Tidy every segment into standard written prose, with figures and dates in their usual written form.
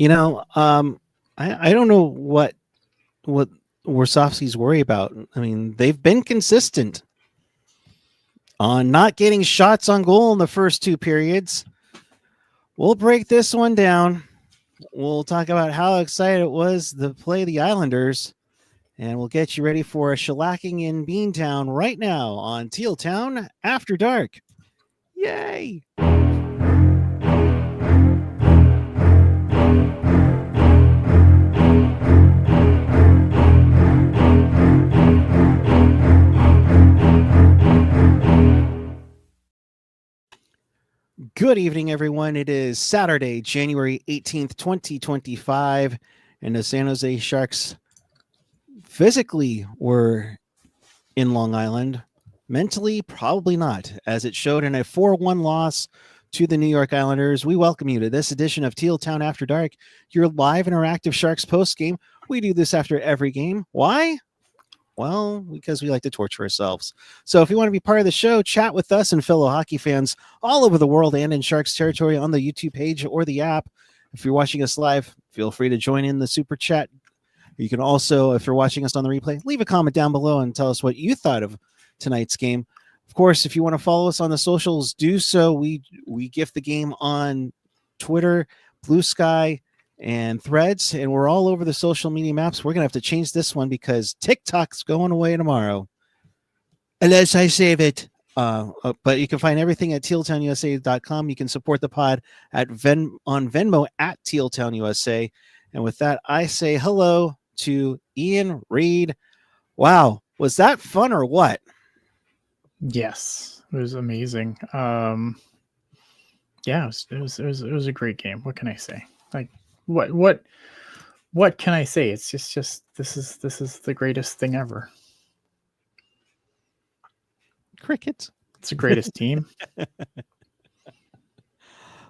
I don't know what Warsofsky's worry about. I mean, they've been consistent on not getting shots on goal in the first two periods. We'll break this one down. We'll talk about how excited it was to play the Islanders, and we'll get you ready for a shellacking in Beantown right now on Teal Town After Dark. Yay! Good evening, everyone. It is Saturday, January 18th, 2025, and the San Jose Sharks physically were in Long Island. Mentally, probably not, as it showed in a 4-1 loss to the New York Islanders. We welcome you to this edition of Teal Town After Dark, your live interactive Sharks postgame. We do this after every game. Why? Well, because we like to torture ourselves. So if you want to be part of the show, chat with us and fellow hockey fans all over the world and in Sharks territory on the YouTube page or the app. If you're watching us live, feel free to join in the super chat. You can also, if you're watching us on the replay, leave a comment down below and tell us what you thought of tonight's game. Of course, if you want to follow us on the socials, do so. We gift the game on Twitter, Blue Sky, and Threads, and we're all over the social media maps. We're gonna have to change this one because TikTok's going away tomorrow, unless I save it. But you can find everything at tealtownusa.com. You can support the pod at on Venmo at tealtownusa. And with that, I say hello to Ian Reed. Wow, was that fun or what? Yes, it was amazing. Yeah, it was a great game. What can I say? Like, what can I say? It's just this is the greatest thing ever. Crickets. It's the greatest team.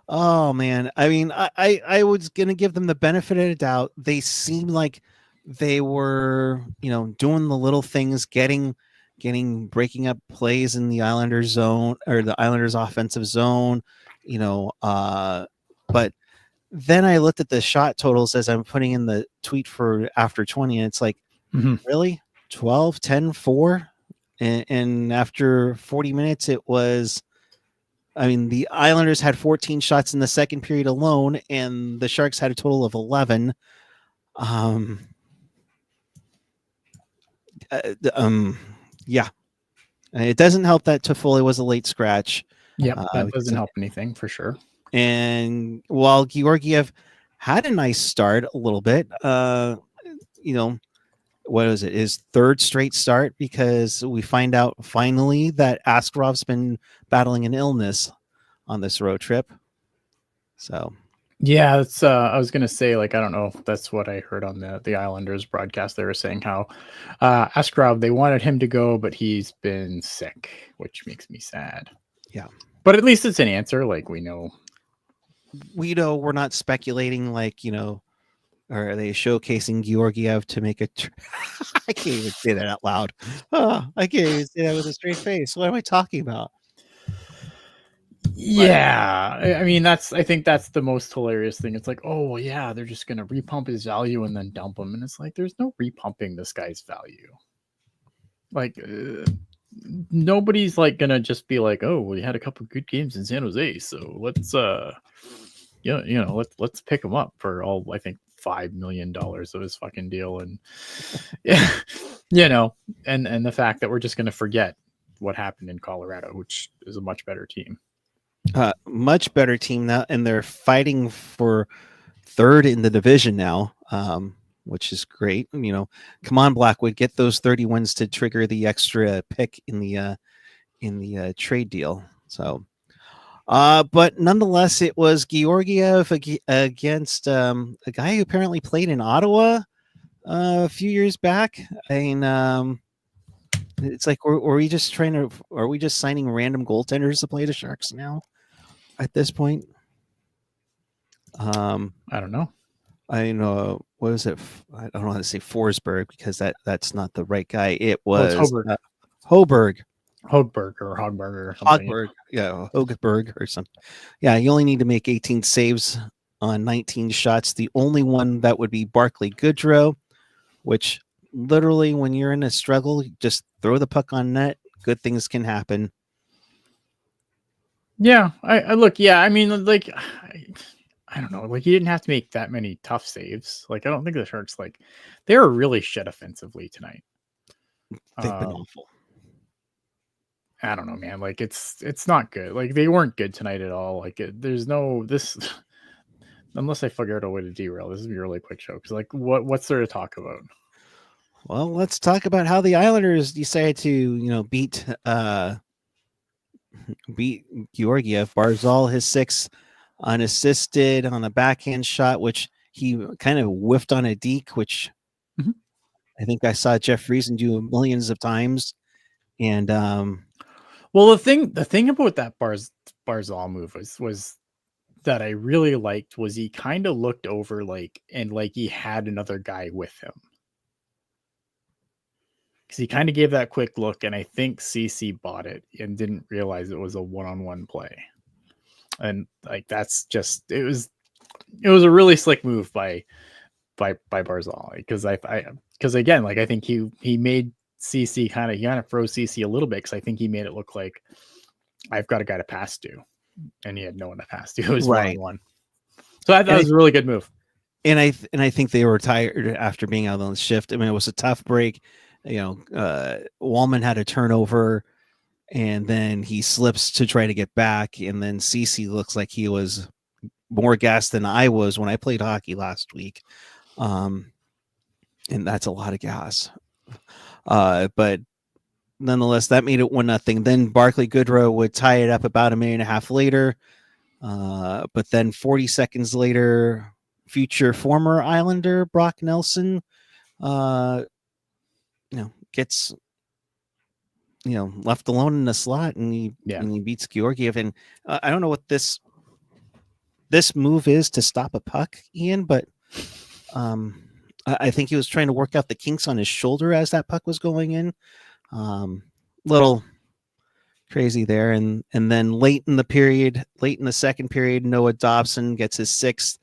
Oh man, I mean, I was gonna give them the benefit of the doubt. They seemed like they were, doing the little things, breaking up plays in the Islanders zone or the Islanders offensive zone, but then I looked at the shot totals as I'm putting in the tweet for after 20, and it's like, really? 12, 10, 4? And after 40 minutes, it was, the Islanders had 14 shots in the second period alone, and the Sharks had a total of 11. Yeah. It doesn't help that Toffoli was a late scratch. Yeah, that doesn't help anything for sure. And while Georgiev had a nice start a little bit, what was it? His third straight start, because we find out finally that Askarov's been battling an illness on this road trip. So yeah, that's I was gonna say, I don't know if that's what I heard on the Islanders broadcast. They were saying how Askarov, they wanted him to go, but he's been sick, which makes me sad. Yeah, but at least it's an answer. We know we're not speculating, or are they showcasing Georgiev to make a I can't even say that out loud. I can't even say that with a straight face. What am I talking about? Yeah, I think that's the most hilarious thing. It's like, oh yeah, they're just gonna repump his value and then dump him, and it's like, there's no repumping this guy's value. Nobody's gonna just be like, oh, we had a couple good games in San Jose, so let's let's pick him up for all, I think, $5 million of his fucking deal, and and the fact that we're just gonna forget what happened in Colorado, which is a much better team. Much better team now, and they're fighting for third in the division now, which is great. Come on, Blackwood, get those 30 wins to trigger the extra pick in the trade deal. So, but nonetheless, it was Georgiev against a guy who apparently played in Ottawa a few years back. It's like, are we just signing random goaltenders to play the Sharks now at this point? I don't know. I know, what is it? I don't know how to say Forsberg, because that's not the right guy. It was Hoberg. Hogberg or something. Hogberg, yeah, Hogberg or something. Yeah, you only need to make 18 saves on 19 shots. The only one that would be Barclay Goodrow, which literally when you're in a struggle, just throw the puck on net. Good things can happen. Yeah, I look. Yeah, I mean, like, I don't know. Like, he didn't have to make that many tough saves. Like, I don't think the Sharks they were really shit offensively tonight. They've been awful. I don't know, man. Like, it's not good. Like, they weren't good tonight at all. Like, there's no this. Unless I figure out a way to derail, this is gonna be a really quick show. Because, like, what's there to talk about? Well, let's talk about how the Islanders decided to, beat Georgiev. Barzal, his 6 unassisted on a backhand shot, which he kind of whiffed on a deke, which Mhm. I think I saw Jeff Friesen do millions of times. And Well, the thing about that Barzal move was that I really liked was he kind of looked over and he had another guy with him. Because he kind of gave that quick look, and I think CC bought it and didn't realize it was a one-on-one play. And like that's just it was a really slick move by Barzal, because because again, like I think he made CC kind of froze CC a little bit, because I think he made it look like I've got a guy to pass to, and he had no one to pass to. It was right. 1-on-1. So that was a really good move. And I think they were tired after being out on the shift. I mean, it was a tough break. Wallman had a turnover, and then he slips to try to get back, and then CC looks like he was more gassed than I was when I played hockey last week. And that's a lot of gas. But nonetheless, that made it 1-0. Then Barclay Goodrow would tie it up about a minute and a half later. But then 40 seconds later, future former Islander Brock Nelson, gets left alone in the slot, and he beats Georgiev. And I don't know what this move is to stop a puck, Ian, but I think he was trying to work out the kinks on his shoulder as that puck was going in. Little crazy there. And then late in the second period, Noah Dobson gets his 6th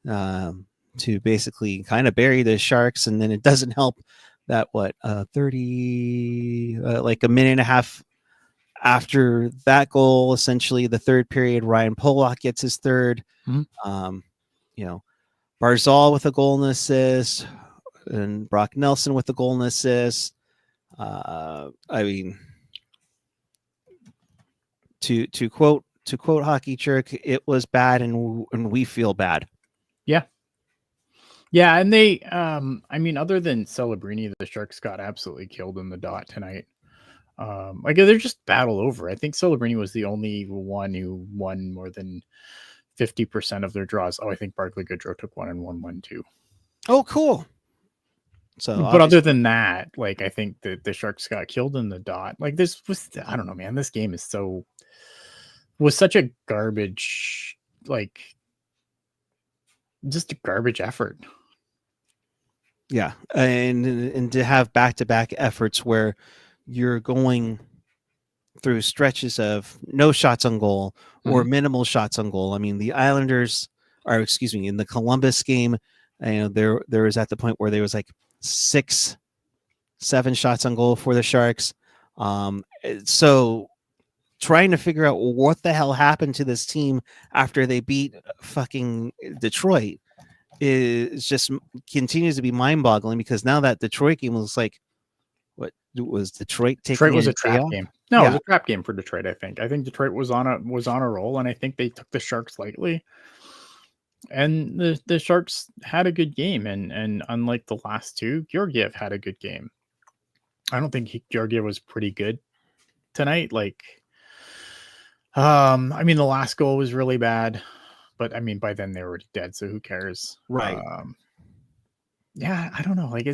to basically kind of bury the Sharks. And then it doesn't help that 30 like a minute and a half after that goal, essentially the third period, Ryan Pollock gets his 3rd. Barzal with a goal and assist, and Brock Nelson with a goal and assist. I mean, to quote Hockey Jerk, it was bad, and we feel bad. Yeah, and they I mean, other than Celebrini, the Sharks got absolutely killed in the dot tonight. Like they're just battle over. I think Celebrini was the only one who won more than 50% of their draws. Oh, I think Barclay Goodrow took one and won one too. Oh, cool. So, but other than that, like I think that the Sharks got killed in the dot. Like this was, I don't know, man. This game was such a garbage, like just a garbage effort. Yeah, and to have back-to-back efforts where you're going through stretches of no shots on goal or minimal shots on goal. I mean, the Islanders in the Columbus game, there was at the point where there was like 6-7 shots on goal for the Sharks. So trying to figure out what the hell happened to this team after they beat fucking Detroit is just continues to be mind-boggling, because now that Detroit game was like, what was Detroit taking? Detroit was a trap game. No, yeah. It was a trap game for Detroit. I think Detroit was on a roll, and I think they took the Sharks lightly. And the Sharks had a good game, and unlike the last two, Georgiev had a good game. I don't think Georgiev was pretty good tonight. Like, I mean, the last goal was really bad, but I mean, by then they were already dead, so who cares? Right. Yeah, I don't know. Like,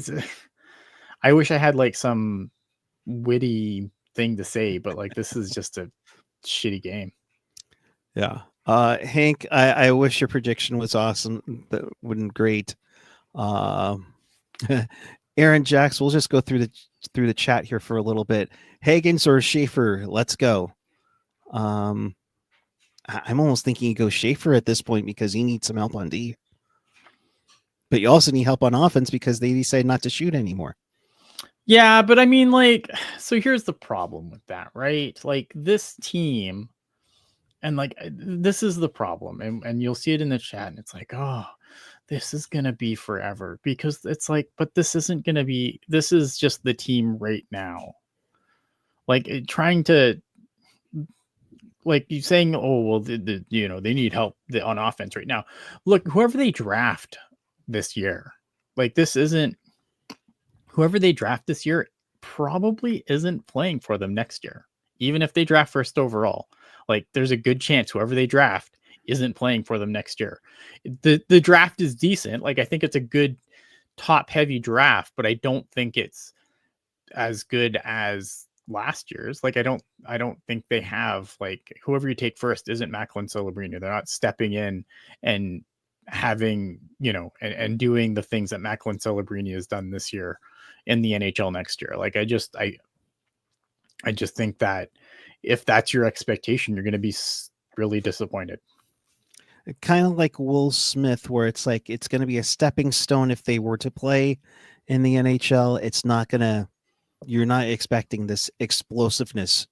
I wish I had like some witty thing to say, but like this is just a shitty game. Yeah. Hank, I wish your prediction was awesome. That wouldn't great. Aaron Jacks, we'll just go through the chat here for a little bit. Higgins or Schaefer, let's go. I'm almost thinking you go Schaefer at this point because he needs some help on D. But you also need help on offense because they decide not to shoot anymore. Yeah, but I mean, like, so here's the problem with that, right? Like this team, and like this is the problem, and you'll see it in the chat, and it's like, oh, this is gonna be forever because it's like, but this isn't gonna be. This is just the team right now. Like trying to, like you saying, oh well, they need help on offense right now. Look, whoever they draft this year, like this isn't whoever they draft this year probably isn't playing for them next year, even if they draft first overall. Like there's a good chance whoever they draft isn't playing for them next year. The draft is decent. Like I think it's a good top heavy draft, but I don't think it's as good as last year's. Like I don't think they have, like, whoever you take first isn't Macklin Celebrini. They're not stepping in and having, and doing the things that Macklin Celebrini has done this year in the NHL next year. Like I just think that if that's your expectation, you're going to be really disappointed. Kind of like Will Smith, where it's like it's going to be a stepping stone if they were to play in the NHL. It's not going to, you're not expecting this explosiveness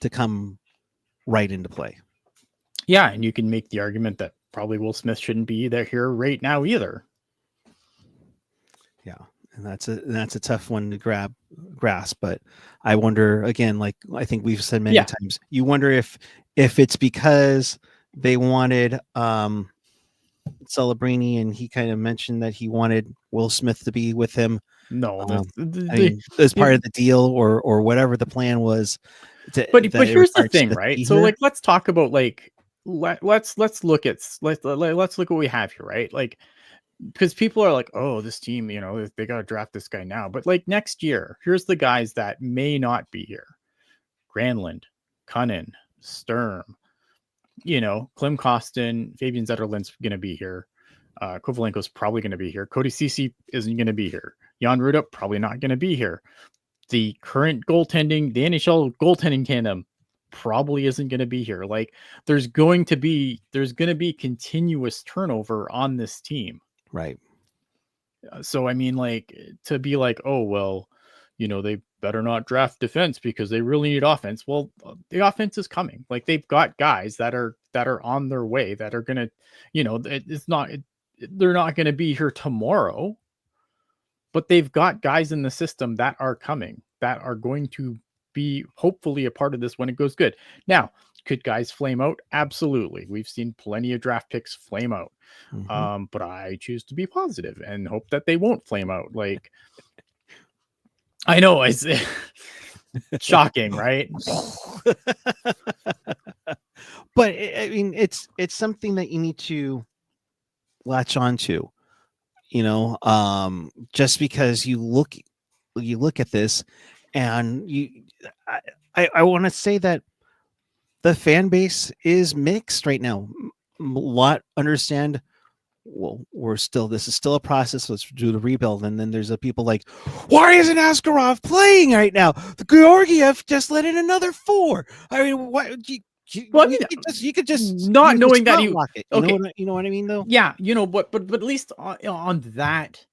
to come right into play. Yeah, and you can make the argument that probably Will Smith shouldn't be there here right now either. Yeah, and that's a tough one to grasp. But I wonder again, like I think we've said many times, you wonder if it's because they wanted Celebrini, and he kind of mentioned that he wanted Will Smith to be with him. No, I mean, as part of the deal or whatever the plan was. But here's the thing, right? So like, let's talk about like let's look at let's look what we have here, right? Like, because people are like, oh, this team, they got to draft this guy now. But like next year, here's the guys that may not be here: Granlund, Cunnin, Sturm, Klim Kostin, Fabian Zetterlund's going to be here. Kovalenko's probably going to be here. Cody Ceci isn't going to be here. Jan Ruda probably not going to be here. The current goaltending, the NHL goaltending tandem probably isn't going to be here. Like there's going to be continuous turnover on this team. Right. So, I mean, like to be like, oh, well, they better not draft defense because they really need offense. Well, the offense is coming. Like they've got guys that are on their way that are going to, they're not going to be here tomorrow, but they've got guys in the system that are coming, that are going to be hopefully a part of this when it goes good. Now, could guys flame out? Absolutely. We've seen plenty of draft picks flame out. Mm-hmm. But I choose to be positive and hope that they won't flame out. Like, I know it's shocking, right? But I mean, it's something that you need to latch onto, just because you look at this and I want to say that the fan base is mixed right now. A lot understand, well, this is still a process. Let's do the rebuild. And then there's the people like, why isn't Askarov playing right now? The Georgiev just let in another 4. I mean, what? You could just not knowing that you okay. You know what I mean, though? Yeah, but at least on that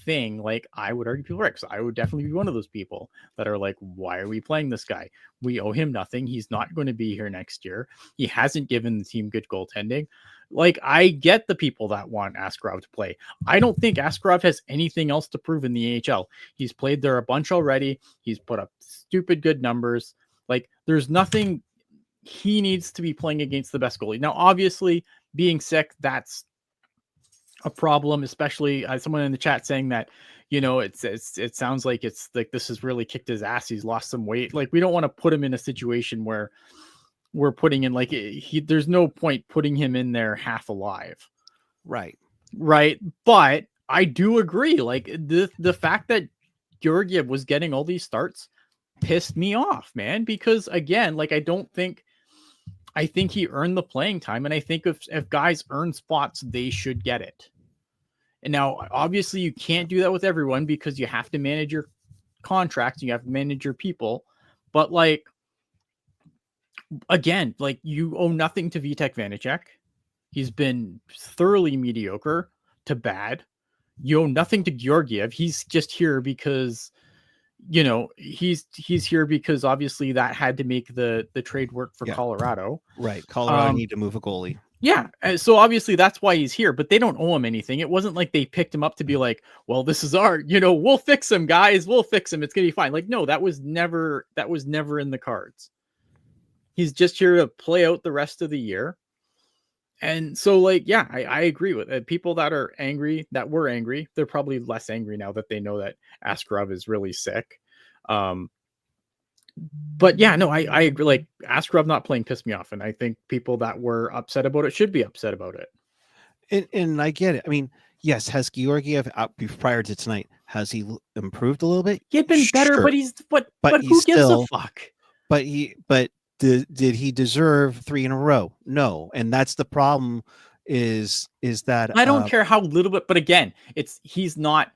thing, like I would argue people are right, because I would definitely be one of those people that are like, why are we playing this guy? We owe him nothing. He's not going to be here next year. He hasn't given the team good goaltending. Like, I get the people that want Askarov to play. I don't think Askarov has anything else to prove in the AHL. He's played there a bunch already. He's put up stupid good numbers. Like, there's nothing he needs to be playing against the best goalie. Now, obviously, being sick, that's a problem, especially someone in the chat saying that, it sounds like it's like this has really kicked his ass. He's lost some weight. Like, we don't want to put him in a situation where we're putting in like there's no point putting him in there half alive. Right. But I do agree. Like the fact that Georgiev was getting all these starts pissed me off, man, because again, like I think he earned the playing time, and I think if guys earn spots, they should get it. And now, obviously, you can't do that with everyone because you have to manage your contracts, you have to manage your people. But like, again, like you owe nothing to Vitek Vanacek. He's been thoroughly mediocre to bad. You owe nothing to Georgiev. He's just here because he's here because obviously that had to make the trade work for Colorado. Right. Colorado need to move a goalie. Yeah. So obviously that's why he's here, but they don't owe him anything. It wasn't like they picked him up to be like, well, this is our, we'll fix him, guys. We'll fix him. It's going to be fine. Like, no, that was never in the cards. He's just here to play out the rest of the year. And so, like, yeah, I agree with it. People that are angry, that were angry, they're probably less angry now that they know that Askarov is really sick. But yeah, no, I agree. Like, Askarov not playing pissed me off. And I think people that were upset about it should be upset about it. And I get it. I mean, yes, has Georgiev prior to tonight, has he improved a little bit? He had been better, but he's but who gives a fuck? But did he deserve 3 in a row? No. And that's the problem is that I don't care how little bit, but again, he is not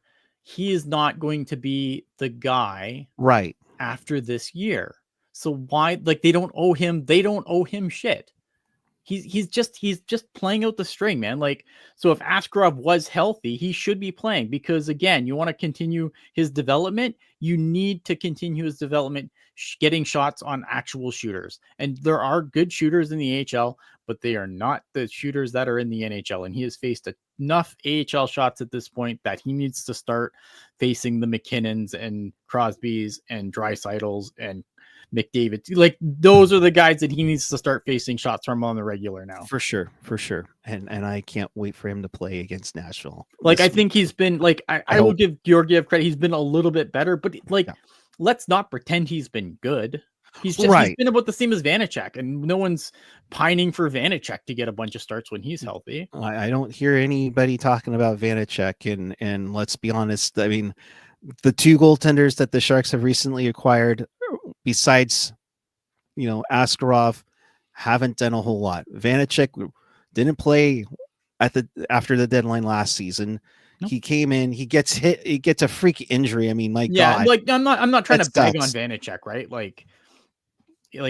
going to be the guy right after this year. So why, like, they don't owe him shit. He's just playing out the string, man. Like, so if Askarov was healthy, he should be playing, because again, you want to continue his development. You need to continue his development, getting shots on actual shooters. And there are good shooters in the AHL, but they are not the shooters that are in the NHL. And he has faced enough AHL shots at this point that he needs to start facing the McKinnons and Crosbys and Dreisaitl's and McDavid. Like, those are the guys that he needs to start facing shots from on the regular now. For sure. And I can't wait for him to play against Nashville. Like, I think he's been, like, I will give Georgiev credit. He's been a little bit better, but like, let's not pretend he's been good. He's just he's been about the same as Vanacek, and no one's pining for Vanacek to get a bunch of starts when he's healthy. I don't hear anybody talking about Vanacek, and let's be honest. I mean, the 2 goaltenders that the Sharks have recently acquired, besides, Askarov, haven't done a whole lot. Vanacek didn't play after the deadline last season. Nope. He came in, he gets hit, he gets a freak injury. I mean, God. Like, I'm not trying to bag on Vanacek, right? Like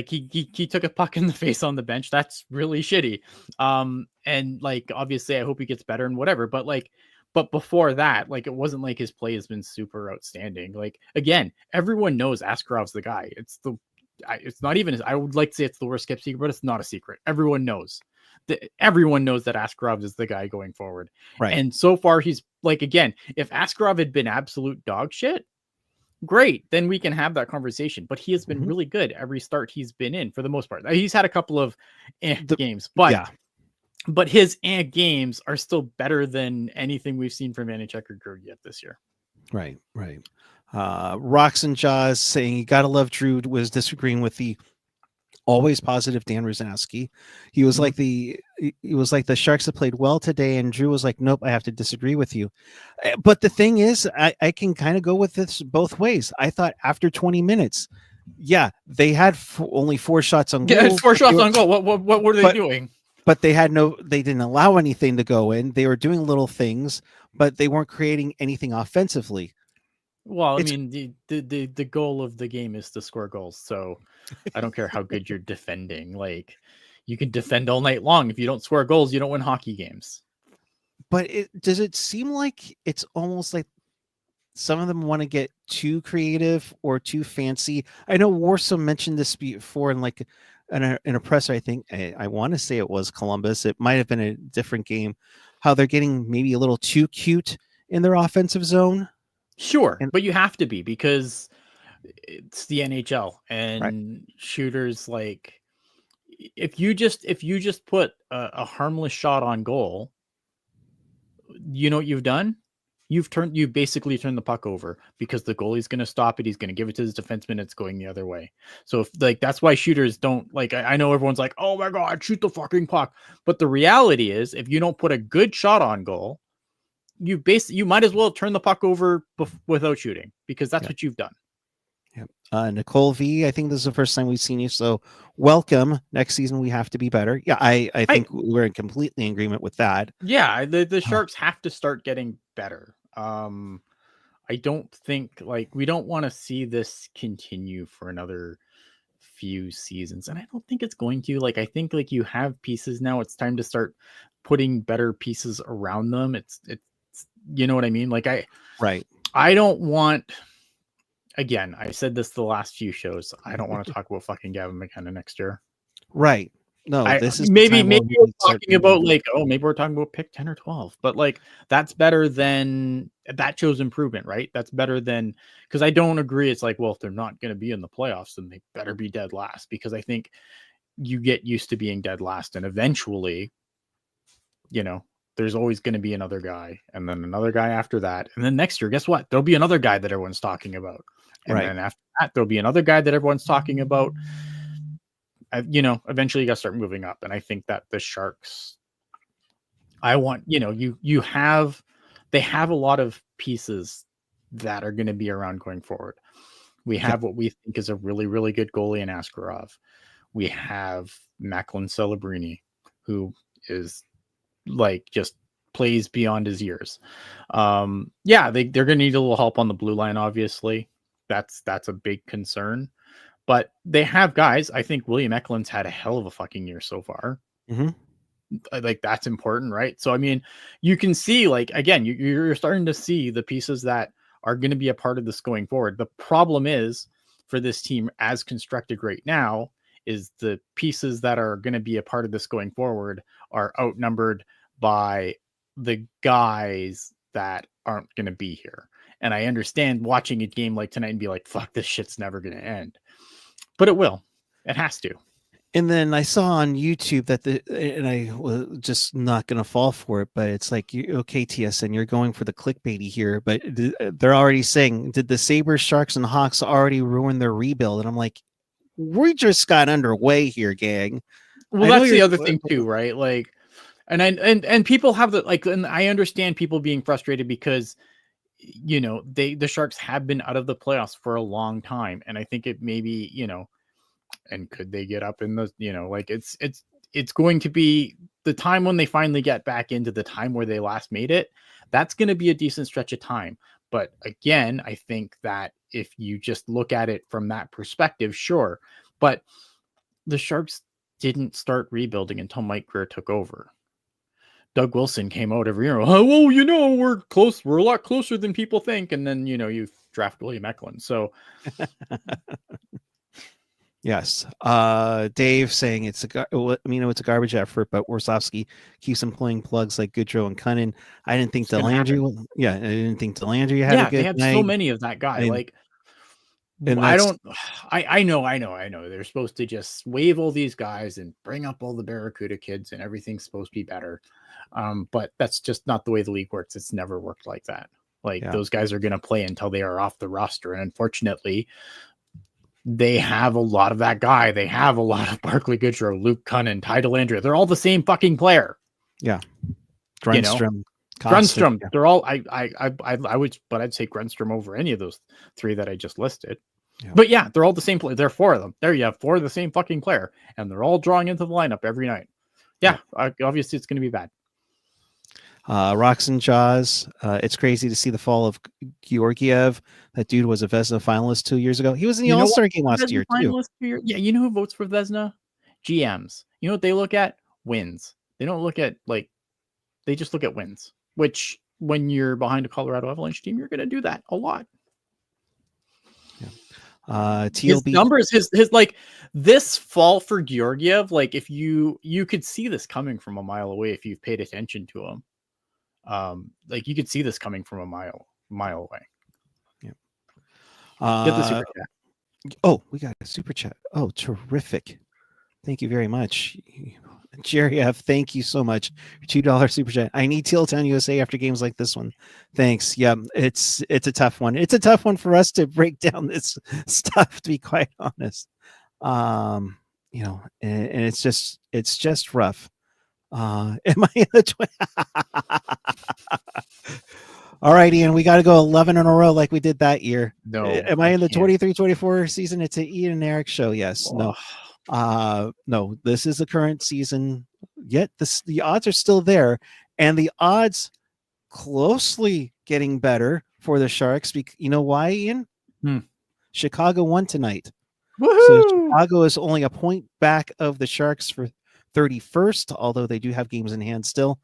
he took a puck in the face on the bench. That's really shitty. And like, obviously I hope he gets better and whatever, but before that, like, it wasn't like his play has been super outstanding. Like, again, everyone knows Askarov's the guy. It's not even, I would like to say it's the worst kept secret, but it's not a secret. Everyone knows that Askarov is the guy going forward. Right. And so far he's, like, again, if Askarov had been absolute dog shit, great, then we can have that conversation. But he has been really good every start he's been in, for the most part. He's had a couple of games, but his games are still better than anything we've seen from Vanacek or Georgiev this year. Right. Rocks and Jaws saying you gotta love Drew was disagreeing with the always positive Dan Rosowski. He was like the Sharks have played well today, and Drew was like, nope, I have to disagree with you. But the thing is, I can kind of go with this both ways. I thought after 20 minutes, they had only 4 shots on goal. Yeah, 4 shots on goal. What were they doing? But they didn't allow anything to go in. They were doing little things, but they weren't creating anything offensively. Well, I mean, the goal of the game is to score goals. So I don't care how good you're defending. Like, you can defend all night long. If you don't score goals, you don't win hockey games. But does it seem like it's almost like some of them want to get too creative or too fancy? I know Warsaw mentioned this before in a presser. I think I want to say it was Columbus. It might have been a different game. How they're getting maybe a little too cute in their offensive zone. Sure, but you have to be, because it's the NHL, and shooters, like, if you just put a harmless shot on goal, you know what you've done? You basically turned the puck over, because the goalie's going to stop it. He's going to give it to his defenseman. It's going the other way. So that's why shooters don't, like, I know everyone's like, oh my God, shoot the fucking puck. But the reality is, if you don't put a good shot on goal, you might as well turn the puck over without shooting, because that's what you've done. Nicole V, I think this is the first time we've seen you, so welcome. Next season we have to be better. I think we're in completely agreement with that. The Sharks have to start getting better. I don't think, like, we don't want to see this continue for another few seasons, and I don't think it's going to. Like, I think like you have pieces now. It's time to start putting better pieces around them. It's you know what I mean? Like I don't want. Again, I said this the last few shows. I don't want to talk about fucking Gavin McKenna next year. Right. No, this is the maybe time where maybe we we're need to start talking about rebuilding. like, oh, maybe we're talking about pick 10 or 12, but like that's better than that shows improvement, right? That's better than, because I don't agree. It's like, well, if they're not going to be in the playoffs, then they better be dead last, because I think you get used to being dead last, and eventually, you know, there's always going to be another guy, and then another guy after that, and then next year, guess what? There'll be another guy that everyone's talking about, and then after that, there'll be another guy that everyone's talking about. You know, eventually you got to start moving up. And I think that the Sharks, I want, you know, they have a lot of pieces that are going to be around going forward. We have what we think is a really, really good goalie in Askarov. We have Macklin Celebrini, who is like just plays beyond his years. Yeah, they're going to need a little help on the blue line, obviously. That's a big concern. But they have guys. I think William Eklund's had a hell of a fucking year so far. Mm-hmm. Like, that's important, right? So, I mean, you can see, like, again, you're starting to see the pieces that are going to be a part of this going forward. The problem is for this team as constructed right now is the pieces that are going to be a part of this going forward are outnumbered by the guys that aren't going to be here. And I understand watching a game like tonight and be like, fuck, this shit's never going to end. But it will. It has to. And then I saw on YouTube that and I was just not going to fall for it, but it's like, okay, TSN, you're going for the clickbaity here, but they're already saying, did the Sabres, Sharks, and Hawks already ruin their rebuild? And I'm like, we just got underway here, gang. Well, that's the other thing too, right? Like, and people have the, like, and I understand people being frustrated because, you know, the Sharks have been out of the playoffs for a long time. And I think it maybe, you know, and could they get up in the, you know, like it's going to be the time when they finally get back into the time where they last made it. That's going to be a decent stretch of time. But again, I think that if you just look at it from that perspective, sure. But the Sharks didn't start rebuilding until Mike Grier took over. Doug Wilson came out every year. Oh, well, you know, we're close. We're a lot closer than people think. And then, you know, you draft William Eklund. So yes. Dave saying it's a garbage effort, but Warsofsky keeps employing plugs like Goodrow and Cunnin. I didn't think Delandry had a good they had night. so many of that guy. Like, I know. They're supposed to just wave all these guys and bring up all the Barracuda kids and everything's supposed to be better. But that's just not the way the league works. It's never worked like that. Like, those guys are going to play until they are off the roster. And unfortunately, they have a lot of that guy. They have a lot of Barclay Goodrow, Luke Cunnin, Ty Dellandrea. They're all the same fucking player. Yeah. Grunstrom. You know? Grunstrom. Yeah. They're all I would, but I'd say Grunstrom over any of those three that I just listed. Yeah. But yeah, they're all the same player. There are four of them. There you have four of the same fucking player, and they're all drawing into the lineup every night. Yeah. Obviously it's going to be bad. Rocks and Jaws. It's crazy to see the fall of Georgiev. That dude was a Vezina finalist 2 years ago. He was in the All-Star game last year too. Yeah, you know who votes for Vezina? GMs. You know what they look at? Wins. They don't look at, like, they just look at wins. Which, when you're behind a Colorado Avalanche team, you're going to do that a lot. Yeah. Teal his numbers, his like this fall for Georgiev, like, if you could see this coming from a mile away if you've paid attention to him. Like, you could see this coming from a mile away. Yeah. Get the super chat. Oh, we got a super chat. Oh, terrific. Thank you very much. Jerry F, thank you so much. $2 super chat. I need Teal Town USA after games like this one. Thanks. Yeah, it's a tough one. It's a tough one for us to break down this stuff, to be quite honest. You know, and it's just rough. Am I in the All right, Ian, we got to go 11 in a row like we did that year. No. Am I in the 23-24 season? It's an Ian and Eric show. Yes. Oh. No. No, this is the current season. Yet the odds are still there, and the odds closely getting better for the Sharks. You know why, Ian? Chicago won tonight. So Woohoo! Chicago is only a point back of the Sharks for 31st, although they do have games in hand still.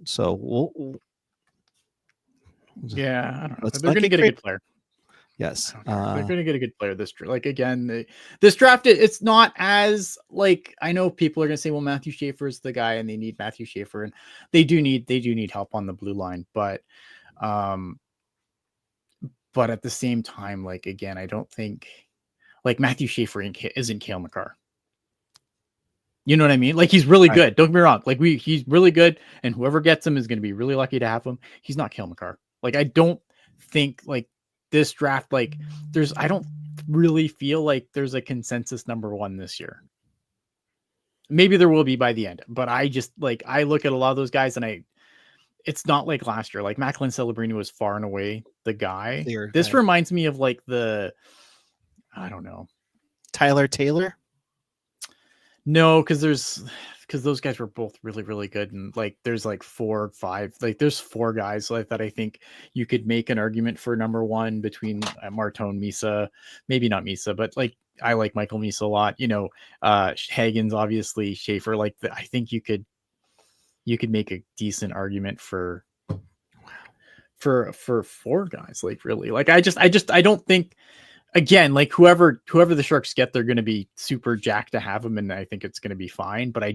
So Yeah, I don't know. let's They're not going to get get a crazy. good player. Yes. They're going to get a good player this like again this draft it's not as like I know people are going to say well Matthew Schaefer is the guy and they need Matthew Schaefer and they do need help on the blue line but at the same time like again I don't think like Matthew Schaefer isn't Cale Makar. You know what I mean? Like he's really good. Don't get me wrong. Like he's really good and whoever gets him is going to be really lucky to have him. He's not Cale Makar. Like I don't think like this draft like I don't really feel like there's a consensus number one this year. Maybe there will be by the end, but I just like I look at a lot of those guys and it's not like last year. Like Macklin Celebrini was far and away the guy. This reminds me of like I don't know. Tyler Taylor? No, because those guys were both really, really good. And like there's like 4 or 5, like there's 4 guys like that I think you could make an argument for number one between Martone, Misa, maybe not Misa, but like I like Michael Misa a lot, Hagen's obviously Schaefer. Like I think you could make a decent argument for 4 guys, like really. Like I don't think again, like whoever the Sharks get, they're going to be super jacked to have them, and I think it's going to be fine. But I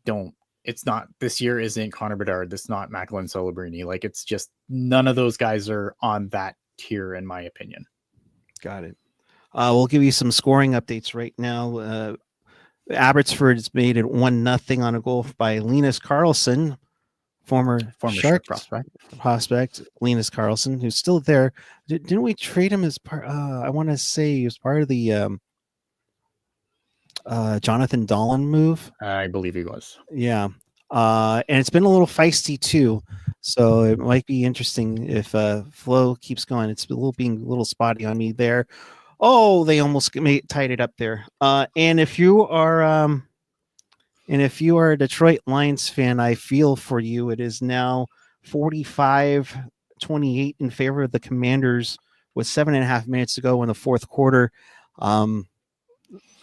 don't. It's not this year. Isn't Connor Bedard? This not Macklin Celebrini. Like it's just none of those guys are on that tier, in my opinion. Got it. We'll give you some scoring updates right now. Abbotsford's made it 1-0 on a goal by Linus Karlsson, former Shark prospect Linus Karlsson, who's still there. Didn't we trade him as part? I want to say he was part of the Jonathan Dahlen move. I believe he was. Yeah, and it's been a little feisty too, so it might be interesting if Flo keeps going. It's being a little spotty on me there. Oh, they almost tied it up there. And if you are a Detroit Lions fan, I feel for you. It is now 45-28 in favor of the Commanders with 7.5 minutes to go in the fourth quarter.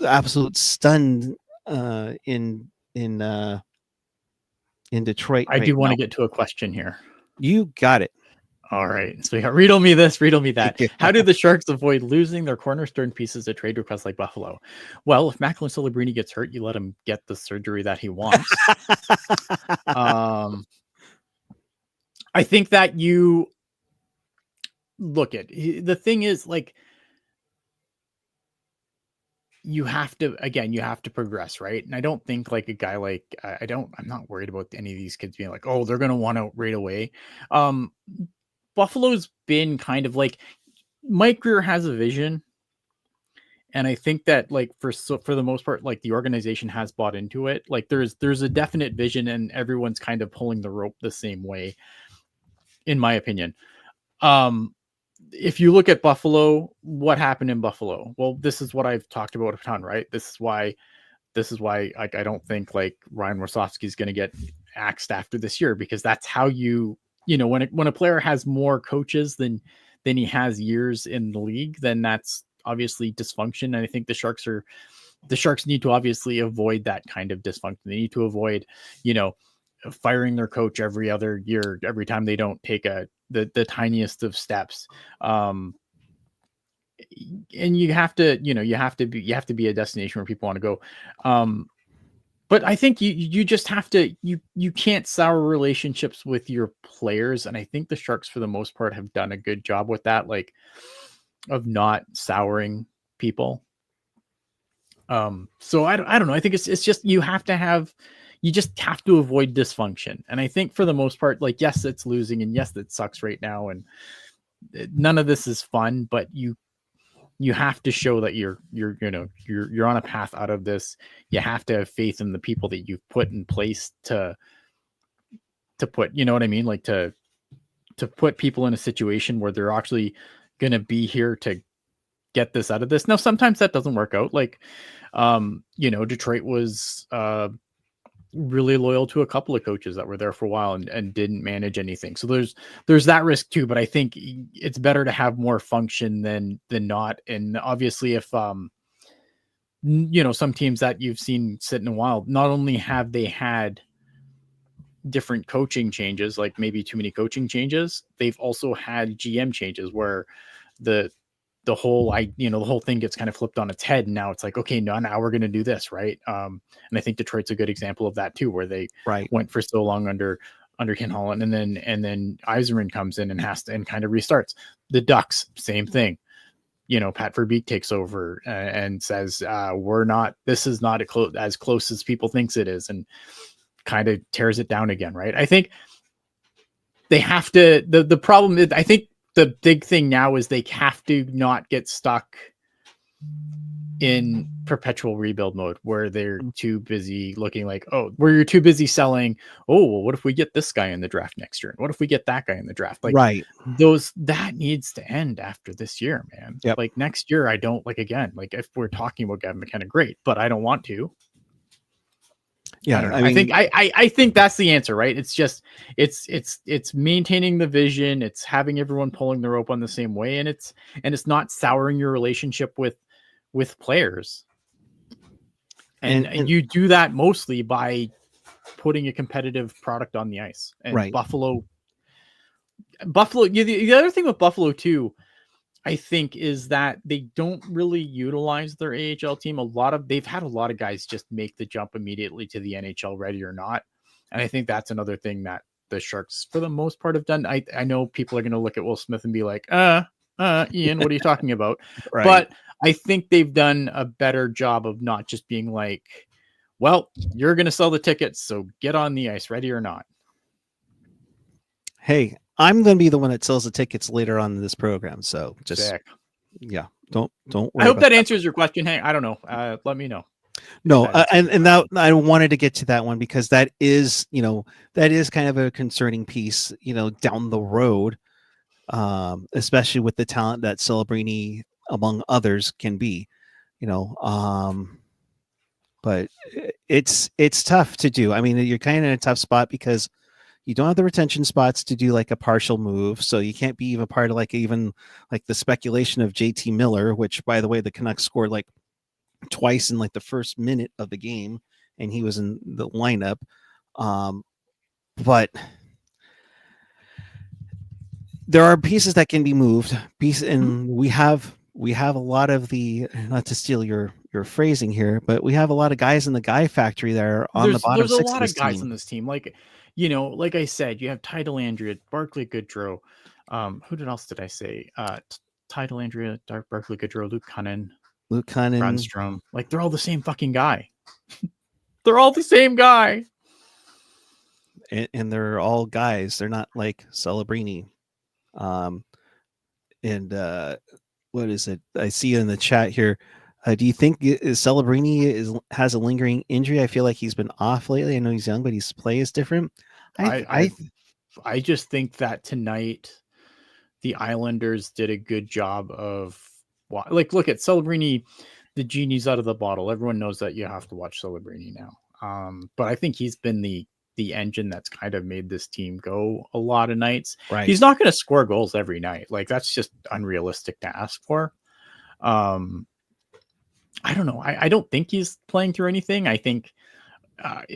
Absolute stunned in Detroit. I do want to get to a question here. You got it. All right. So we got riddle me this, riddle me that. How do the Sharks avoid losing their cornerstone pieces to trade requests like Buffalo? Well, if Macklin Celebrini gets hurt, you let him get the surgery that he wants. I think that you look at the thing is like you have to progress, right? And I don't think like a guy like I'm not worried about any of these kids being like, oh, they're gonna want to right away. Buffalo's been kind of like Mike Grier has a vision. And I think that like for the most part, like the organization has bought into it. Like there's a definite vision and everyone's kind of pulling the rope the same way, in my opinion. If you look at Buffalo, what happened in Buffalo? Well, this is what I've talked about a ton, right? This is why like I don't think like Ryan Rosofsky is going to get axed after this year, because that's how when a player has more coaches than he has years in the league, then that's obviously dysfunction. And I think the Sharks need to obviously avoid that kind of dysfunction. They need to avoid, firing their coach every other year, every time they don't take the tiniest of steps. And you have to be a destination where people want to go. But I think you just have to, you can't sour relationships with your players. And I think the Sharks for the most part have done a good job with that, like of not souring people. So I don't know. I think it's just, you just have to avoid dysfunction. And I think for the most part, like, yes, it's losing and yes, it sucks right now. And none of this is fun, but you have to show that you're on a path out of this. You have to have faith in the people that you've put in place to put, you know what I mean? Like to put people in a situation where they're actually going to be here to get this out of this. Now, sometimes that doesn't work out. Like, Detroit was, really loyal to a couple of coaches that were there for a while and didn't manage anything. So there's that risk too, but I think it's better to have more function than not. And obviously if some teams that you've seen sit in a while, not only have they had different coaching changes, like maybe too many coaching changes, they've also had GM changes where the whole the whole thing gets kind of flipped on its head. And now it's like, okay, now we're going to do this. Right. And I think Detroit's a good example of that too, where they went for so long under Ken Holland and then Yzerman comes in and kind of restarts. The Ducks, same thing. Pat Verbeek takes over and says, this is not as close as people thinks it is, and kind of tears it down again. Right. I think they have to, the problem is, I think the big thing now is they have to not get stuck in perpetual rebuild mode where they're too busy looking like, where you're too busy selling. Oh, well, what if we get this guy in the draft next year? What if we get that guy in the draft? Like that needs to end after this year, man. Yep. Like next year, I don't if we're talking about Gavin McKenna, great, but I don't want to. Yeah, I think that's the answer, right? It's just it's maintaining the vision, it's having everyone pulling the rope on the same way, and it's not souring your relationship with players. And you do that mostly by putting a competitive product on the ice. And Buffalo. The other thing with Buffalo too, I think, is that they don't really utilize their AHL team. They've had a lot of guys just make the jump immediately to the NHL, ready or not. And I think that's another thing that the Sharks, for the most part, have done. I know people are going to look at Will Smith and be like, Ian, what are you talking about? Right. But I think they've done a better job of not just being like, well, you're going to sell the tickets, so get on the ice, ready or not. Hey, I'm going to be the one that sells the tickets later on in this program. So just, don't worry. I hope that answers your question. Hey, I don't know. Let me know. No, and that I wanted to get to that one because that is kind of a concerning piece, down the road, especially with the talent that Celebrini, among others, can be, but it's tough to do. I mean, you're kind of in a tough spot because you don't have the retention spots to do like a partial move. So you can't be even part of even the speculation of JT Miller, which, by the way, the Canucks scored twice in the first minute of the game and he was in the lineup. But there are pieces that can be moved. And we have a lot of the, not to steal your phrasing here, but we have a lot of guys in the guy factory that are on the bottom six. There's a lot of guys on this team. Like I said, you have Tidal Andrea, Barclay Goodrow. Who else did I say? Tidal Andrea, Barclay Goodrow, Luke Cunnin, Grunstrom. They're all the same fucking guy. They're all the same guy. And they're all guys. They're not like Celebrini. What is it? I see in the chat here. Do you think Celebrini has a lingering injury? I feel like he's been off lately. I know he's young, but his play is different. I just think that tonight the Islanders did a good job of look at Celebrini. The genie's out of the bottle. Everyone knows that you have to watch Celebrini now. But I think he's been the engine that's kind of made this team go a lot of nights. Right. He's not going to score goals every night. That's just unrealistic to ask for. I don't know. I don't think he's playing through anything. I think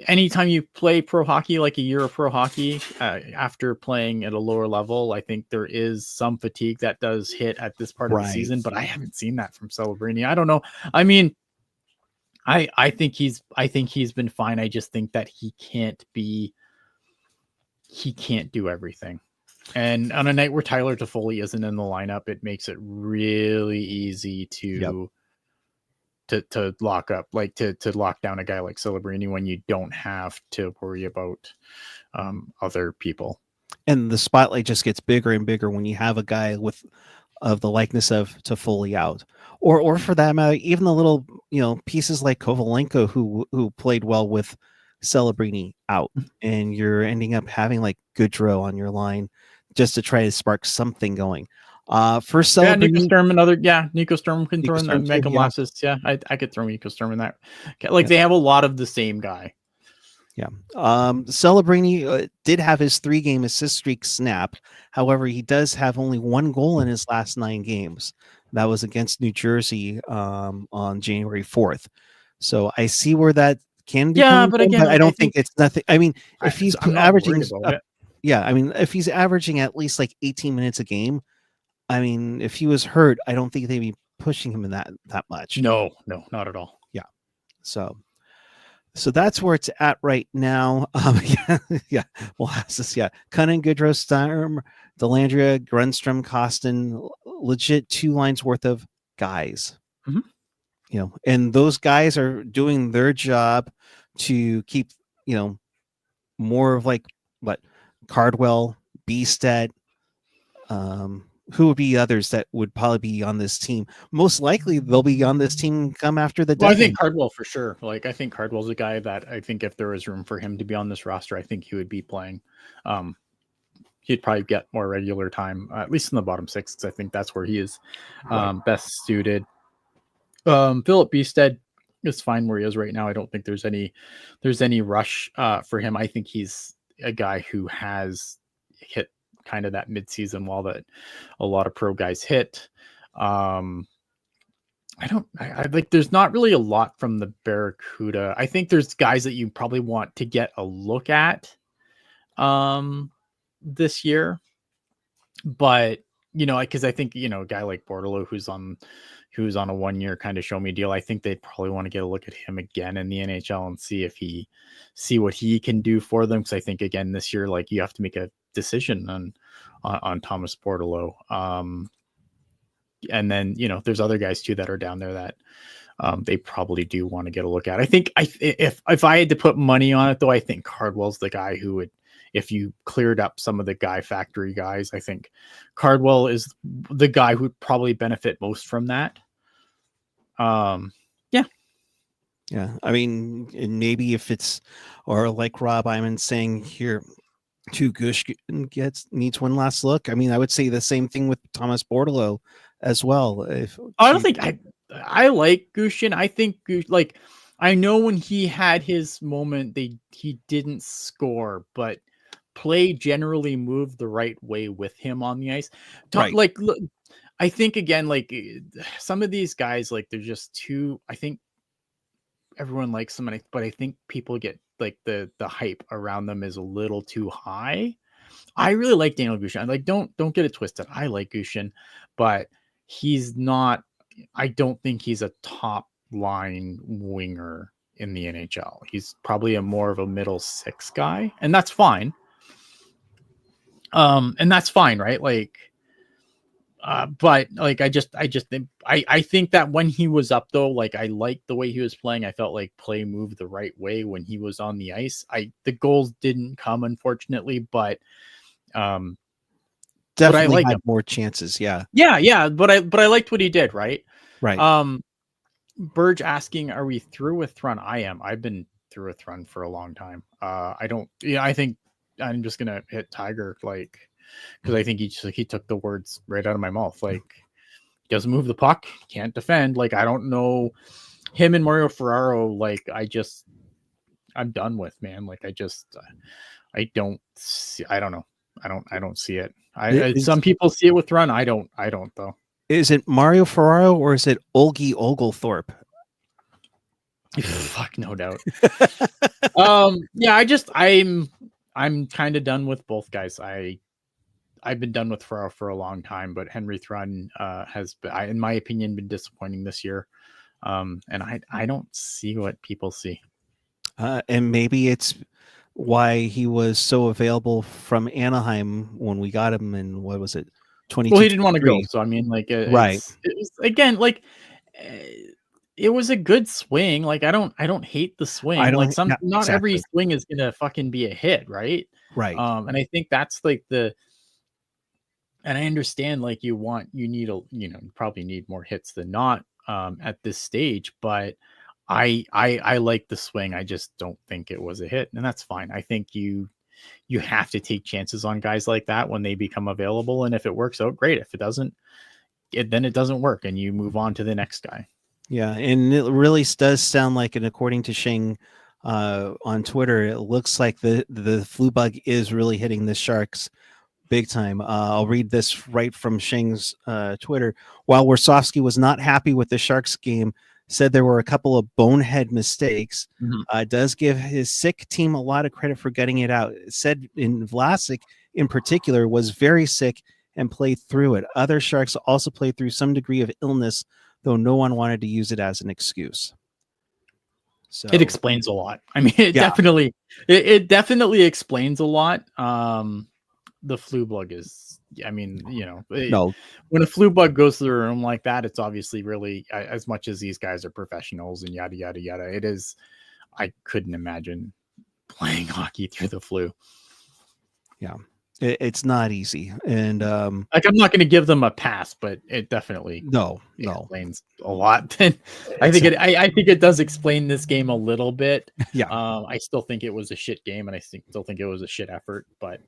anytime you play pro hockey, like a year of pro hockey, after playing at a lower level, I think there is some fatigue that does hit at this part of the season, but I haven't seen that from Celebrini. I don't know. I mean, I think he's been fine. I just think that he can't do everything. And on a night where Tyler Toffoli isn't in the lineup, it makes it really easy to lock up, to lock down a guy like Celebrini when you don't have to worry about other people. And the spotlight just gets bigger and bigger when you have a guy of the likeness of Toffoli out, or for that matter, even the little pieces like Kovalenko who played well with Celebrini out, and you're ending up having Goodrow on your line just to try to spark something going. For Celebrini, Nico Sturm, Nico Sturm can throw in that. Megan Lasses, I could throw Nico Sturm in that. They have a lot of the same guy. Yeah. Celebrini did have his 3-game assist streak snap. However, he does have only 1 goal in his last 9 games. That was against New Jersey on January 4th. So I see where that can be Yeah, coming but from, again, but I like I don't think think it's nothing. I mean, if he's I'm not averaging, worried about it. yeah, I mean, if he's averaging at least like 18 minutes a game, I mean, if he was hurt, I don't think they'd be pushing him in that much. No, not at all. Yeah. So that's where it's at right now. Yeah, yeah. Well, this, yeah. Cunning, Goodrow, Sturm, Delandria, Grunstrom, Costin, legit 2 lines worth of guys. Mhm. You know, and those guys are doing their job to keep, more of like what Cardwell, Beestet, who would be others that would probably be on this team? Most likely they'll be on this team come after the Well, I deadline. think Cardwell for sure. Like I think Cardwell's a guy that I think if there was room for him to be on this roster, I think he would be playing. He'd probably get more regular time, at least in the bottom 6, because I think that's where he is best suited. Philip Beested is fine where he is right now. I don't think there's any rush for him. I think he's a guy who has hit kind of that midseason wall that a lot of pro guys hit. I like there's not really a lot from the Barracuda. I think there's guys that you probably want to get a look at this year, but because I think a guy like Bordelot who's on a 1-year kind of show me deal, I think they probably want to get a look at him again in the NHL and see what he can do for them, because I think again this year, like, you have to make a decision on Thomas Bordelot. And then there's other guys too that are down there that they probably do want to get a look at. I think if I had to put money on it, though, I think Cardwell's the guy who would, if you cleared up some of the guy factory guys, I think Cardwell is the guy who would probably benefit most from that. Yeah. I mean, and maybe if it's, or like Rob Iman saying here, Gush needs one last look. I mean, I would say the same thing with Thomas Bordelot as well. I don't think I like Gushin. I think like, I know when he had his moment, he didn't score, but play generally moved the right way with him on the ice. Right. Like, look, I think again, like some of these guys, like they're just too. I think everyone likes them, but I think people get like the hype around them is a little too high. I really like Daniel Gushin. Like, don't get it twisted. I like Gushin, but he's not. I don't think he's a top line winger in the NHL. He's probably more of a middle 6 guy, and that's fine. And that's fine, right? Like, but like, I think that when he was up, though, like, I liked the way he was playing. I felt like play moved the right way when he was on the ice. The goals didn't come, unfortunately, but definitely but I like had more chances. Yeah. But I liked what he did. Right. Right. Burge asking, are we through with Thrun? I am. I've been through with Thrun for a long time. I don't. Yeah, I think I'm just gonna hit Tiger, like, because I think he took the words right out of my mouth. Like, he doesn't move the puck, can't defend. Like, I don't know him and Mario Ferraro. Like, I'm done with, man. Like, I don't see. I don't know. I don't see it. Some people see it with Thrun. I don't though. Is it Mario Ferraro or is it Olgi Oglethorpe? Fuck, no doubt. Yeah, I'm kind of done with both guys. I've been done with Ferraro for a long time, but Henry Thrun has, in my opinion, been disappointing this year. And I don't see what people see. And maybe it's why he was so available from Anaheim when we got him in, what was it, 22? Well, he didn't want to go, so I mean, like, right. It was, again, like, it was a good swing. Like, I don't hate the swing. Like, not exactly. Every swing is gonna fucking be a hit, right? Right. And I think that's like and I understand, like, you need probably need more hits than not at this stage, but I like the swing. I just don't think it was a hit, and that's fine. I think you have to take chances on guys like that when they become available, and if it works out, great. If it doesn't, then it doesn't work, and you move on to the next guy. Yeah, and it really does sound like, and according to Shing, on Twitter, it looks like the flu bug is really hitting the Sharks big time. I'll read this right from Shing's Twitter. While Warsofsky was not happy with the Sharks game, said there were a couple of bonehead mistakes, does give his sick team a lot of credit for getting it out. Said in Vlasic in particular was very sick and played through it. Other Sharks also played through some degree of illness, though no one wanted to use it as an excuse. So it explains a lot. I mean, it definitely explains a lot. The flu bug is, I mean, when a flu bug goes through a room like that, it's obviously really, as much as these guys are professionals and yada, yada, yada, it is, I couldn't imagine playing hockey through the flu. Yeah. It's not easy. And like, I'm not going to give them a pass, but it definitely explains a lot. I think it does explain this game a little bit. Yeah. I still think it was a shit game, and I still think it was a shit effort, but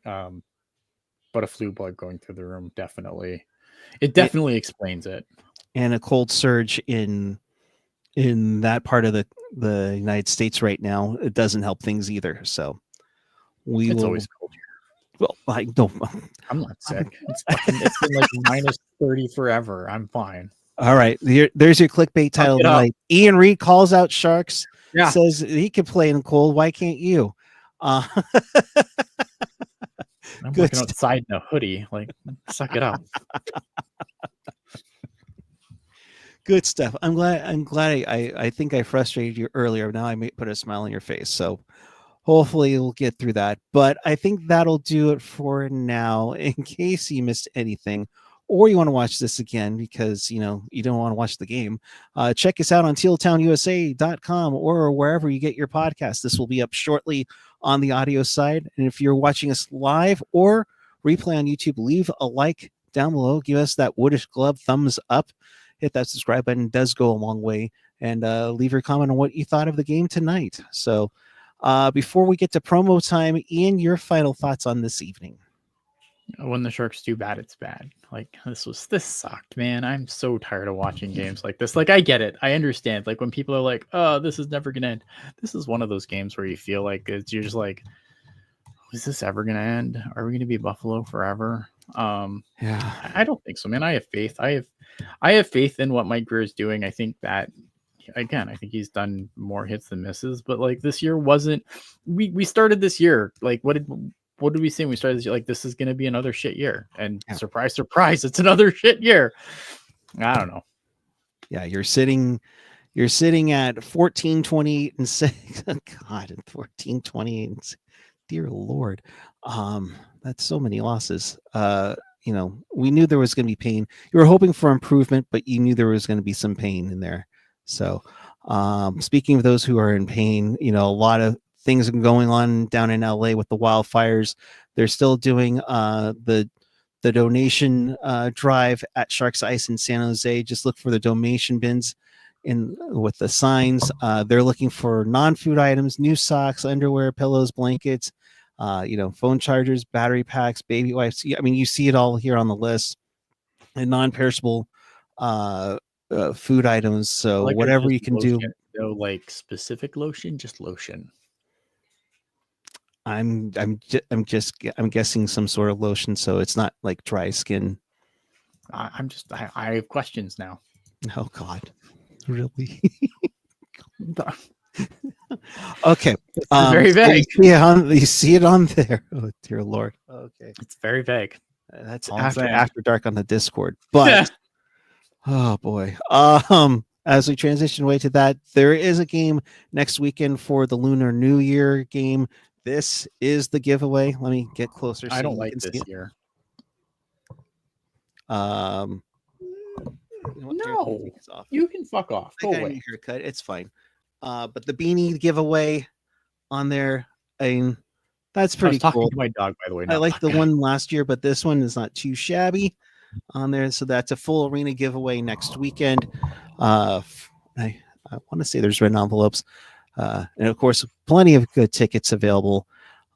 a flu bug going through the room definitely explains it. And a cold surge in that part of the United States right now, it doesn't help things either. So it's always cold here. Well, I don't. I'm not sick. It's been like minus 30 forever. I'm fine. All right, there's your clickbait title tonight. Ian Reed calls out Sharks. Yeah. Says he can play in cold. Why can't you? I'm working outside in a hoodie. Like, suck it up. Good stuff. I'm glad. I think I frustrated you earlier. Now I may put a smile on your face. So hopefully we'll get through that. But I think that'll do it for now. In case you missed anything, or you want to watch this again because you don't want to watch the game, check us out on tealtownusa.com or wherever you get your podcast. This will be up shortly on the audio side. And if you're watching us live or replay on YouTube, leave a like down below. Give us that woodish glove thumbs up. Hit that subscribe button. It does go a long way. And leave your comment on what you thought of the game tonight. So before we get to promo time, Ian, your final thoughts on this evening. When the Sharks do bad, it's bad. Like, this sucked, man. I'm so tired of watching games like this. Like, I get it. I understand. Like, when people are like, oh, this is never going to end. This is one of those games where you feel like you're just like, is this ever going to end? Are we going to be Buffalo forever? Yeah, I don't think so, man. I have faith. I have faith in what Mike Grier is doing. I think that, again, I think he's done more hits than misses, but like this year wasn't, we started this year. Like, what did we say when we started this year? Like, this is going to be another shit year, and surprise, surprise, it's another shit year. I don't know. Yeah. You're sitting at 14, 28 and 6. God, and 14, 28 and 6. Dear Lord. That's so many losses. We knew there was going to be pain. You were hoping for improvement, but you knew there was going to be some pain in there. So, speaking of those who are in pain, a lot of things are going on down in LA with the wildfires. They're still doing the donation drive at Sharks Ice in San Jose. Just look for the donation bins with the signs. They're looking for non-food items, new socks, underwear, pillows, blankets, phone chargers, battery packs, baby wipes. I mean, you see it all here on the list, and non-perishable food items. So like, whatever you can do. No, like specific lotion, just lotion. I'm guessing some sort of lotion, so it's not like dry skin. I have questions now. Oh God, really? Okay. Very vague. You see it on there. Oh dear Lord. Okay. It's very vague. That's after dark on the Discord. But oh boy. As we transition away to that, there is a game next weekend for the Lunar New Year game. This is the giveaway. Let me get closer. I don't like this year. No, you can fuck off. Go away. Your haircut. It's fine. But the beanie giveaway on there, that's pretty cool. Talking to my dog, by the way. I like the one last year, but this one is not too shabby on there. So that's a full arena giveaway next weekend. I want to say there's red envelopes, and of course, plenty of good tickets available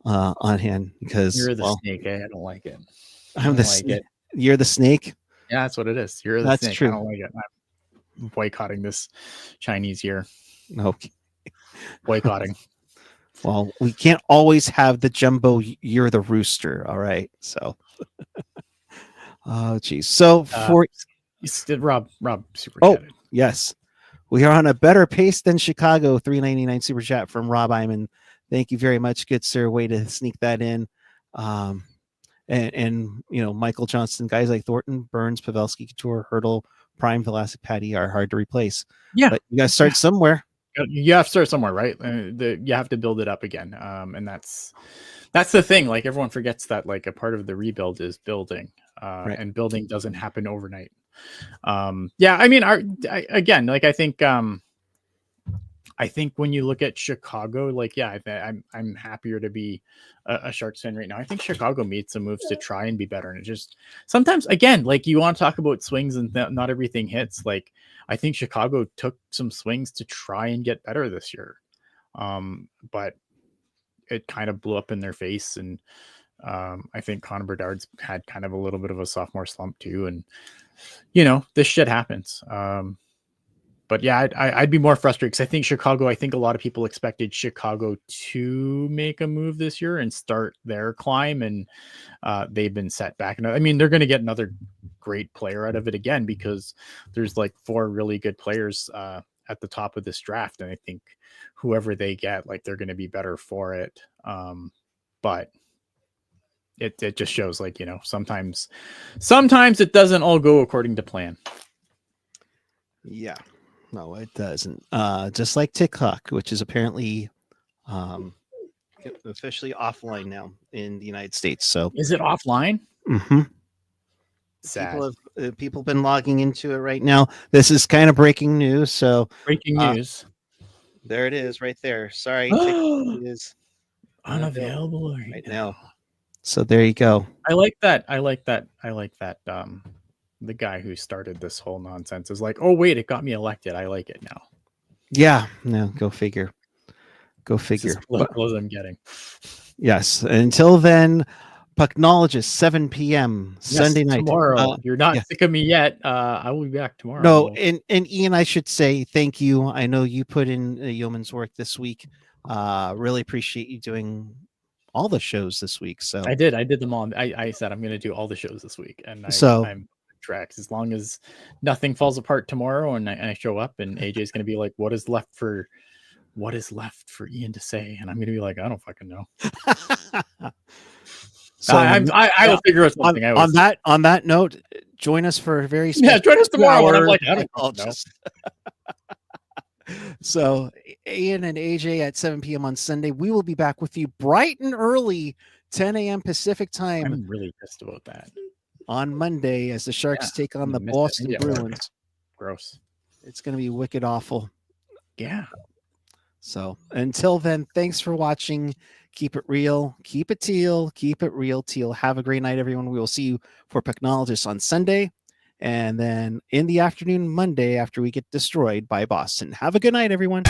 on hand. Because you're the snake. I don't like it. I'm the snake. You're the snake. Yeah, that's what it is. You're the that's snake. True. I don't like it. I'm boycotting this Chinese year. Okay. Boycotting. Well, we can't always have the jumbo. You're the rooster. All right. So, oh, geez. So for Rob super oh chatted. yes, we are on a better pace than Chicago. $3.99 super chat from Rob Iman. Thank you very much, good sir. Way to sneak that in. And Michael Johnston, guys like Thornton, Burns, Pavelski, Couture, Hurdle, Prime, Velocic, Patty are hard to replace. Yeah, but you got to start somewhere. You have to start somewhere, right? You have to build it up again, and that's the thing. Like everyone forgets that, like a part of the rebuild is building, Right. and building doesn't happen overnight. Yeah, I mean, again, like I think when you look at Chicago, like, yeah, I'm happier to be a Sharks fan right now. I think Chicago made some moves to try and be better. And it just sometimes, again, like you want to talk about swings and not everything hits. Like I think Chicago took some swings to try and get better this year. But it kind of blew up in their face. And I think Connor Bedard's had kind of a little bit of a sophomore slump too. And, this shit happens. But yeah, I'd be more frustrated because I think Chicago, I think a lot of people expected Chicago to make a move this year and start their climb, and they've been set back. And I mean, they're going to get another great player out of it again because there's like 4 really good players at the top of this draft. And I think whoever they get, like they're going to be better for it. But it just shows like, sometimes it doesn't all go according to plan. Yeah. No, it doesn't. Just like TikTok, which is apparently officially offline now in the United States. So is it offline? Mm-hmm. Sad. People have been logging into it right now. This is kind of breaking news. So breaking news. There it is, right there. Sorry, TikTok is unavailable right now. So there you go. I like that. The guy who started this whole nonsense is like, oh wait, it got me elected. I like it now. Yeah, no, go figure. This is political as I'm getting. Yes. Until then, Pucknologist, 7 p.m. Sunday night. Tomorrow. You're not sick of me yet. I will be back tomorrow. No, and Ian, I should say thank you. I know you put in yeoman's work this week. Really appreciate you doing all the shows this week. So I did them all. I said I'm going to do all the shows this week, and I'm tracks as long as nothing falls apart tomorrow and I show up and AJ's going to be like, what is left for Ian to say? And I'm going to be like, I don't fucking know. So I will figure out something. On that note, join us for a very special join us tomorrow. And I'm like, I don't know. So Ian and AJ at 7 p.m. on Sunday. We will be back with you bright and early, 10 a.m. Pacific time. I'm really pissed about that. On Monday, as the Sharks take on the Boston Bruins. Gross. It's going to be wicked awful. Yeah. So until then, thanks for watching. Keep it real. Keep it teal. Keep it real, teal. Have a great night, everyone. We will see you for Pucknologists on Sunday. And then in the afternoon, Monday, after we get destroyed by Boston. Have a good night, everyone.